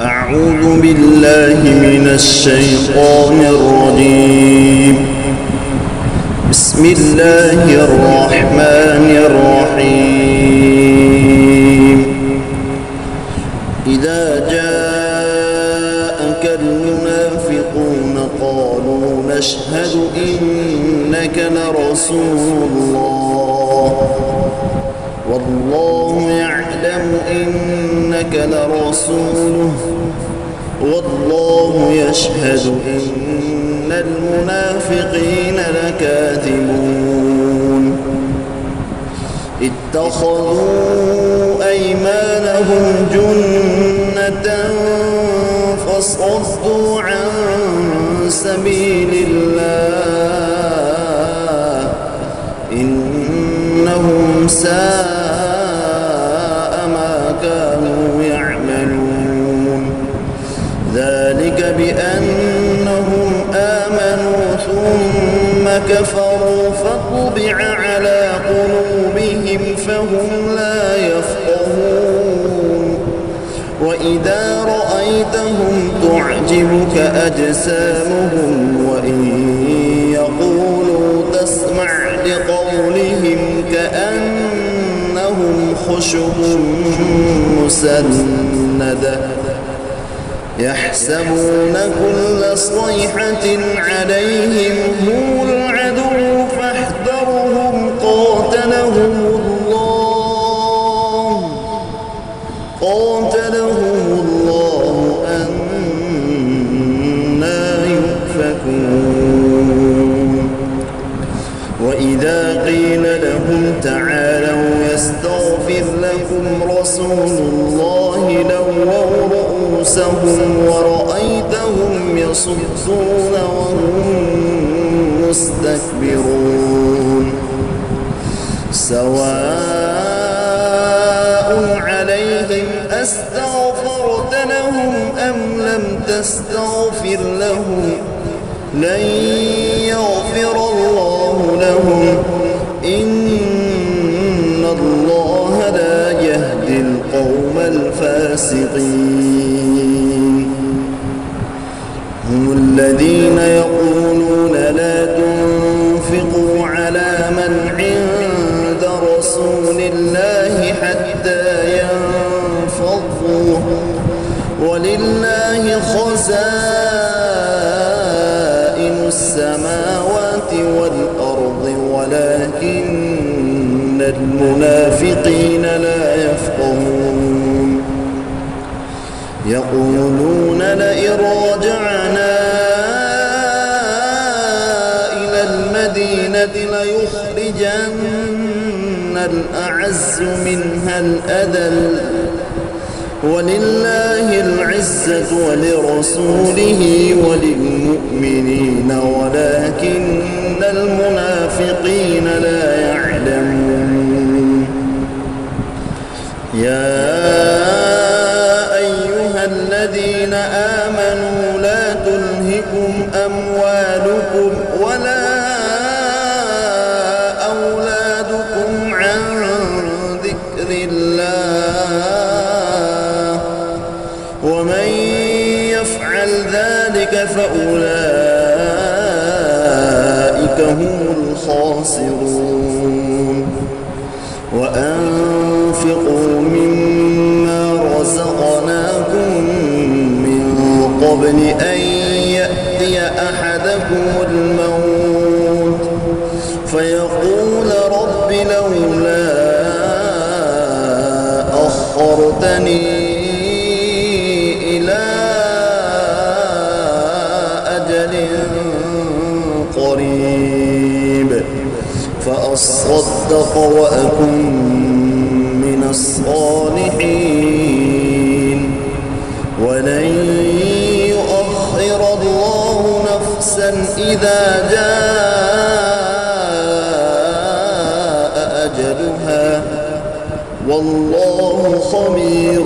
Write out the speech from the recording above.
أعوذ بالله من الشيطان الرجيم. بسم الله الرحمن الرحيم. إذا جاءك المنافقون قالوا نشهد إنك لرسول الله والله يعلم إنك لرسوله والله يشهد إن المنافقين لكاذبون. اتخذوا أيمانهم جنة فصدوا عن سبيل الله إنهم ساء ما كانوا يعملون. ذلك بأنهم آمنوا ثم كفروا فطبع على قلوبهم فهم لا يفقهون. وإذا رأيتهم تعجبك أجسامهم وإن يقولوا تسمع لقولهم كأنهم خشب مسندة يحسبون كل صيحة عليهم هم العدو فاحذرهم قاتلهم الله أنى يؤفكون. وإذا قيل لهم تعالوا يستغفر لكم رسول الله لووا رؤوسهم ورأيتهم يصدون وهم مستكبرون. سواء عليهم أستغفرت لهم أم لم تستغفر لهم لن يغفر الله لهم إن الله لا يهدي القوم الفاسقين. هم الذين يقولون لا تنفقوا على من عند رسول الله حتى ينفضوا ولله خزائن السماوات والأرض ولكن المنافقين لا يفقهون. يقولون لئن رجعنا إلى المدينة ليخرجن الأعز منها الأذل ولله العزة ولرسوله وللمؤمنين ولكن المنافقين لا يعلمون. يا أيها الذين آمنوا لا تلهكم أموالكم ولا أولادكم عن ذكر الله ومن يفعل ذلك فأولئك هم الخاسرون. وأنفقوا مما رزقناكم من قبل أن يأتي أحدكم الموت فيقول رب لولا أخرتني إلى أجل قريب فأصدق وأكن من الصالحين ولن يؤخر الله نفسا إذا جاء أجلها والله خبير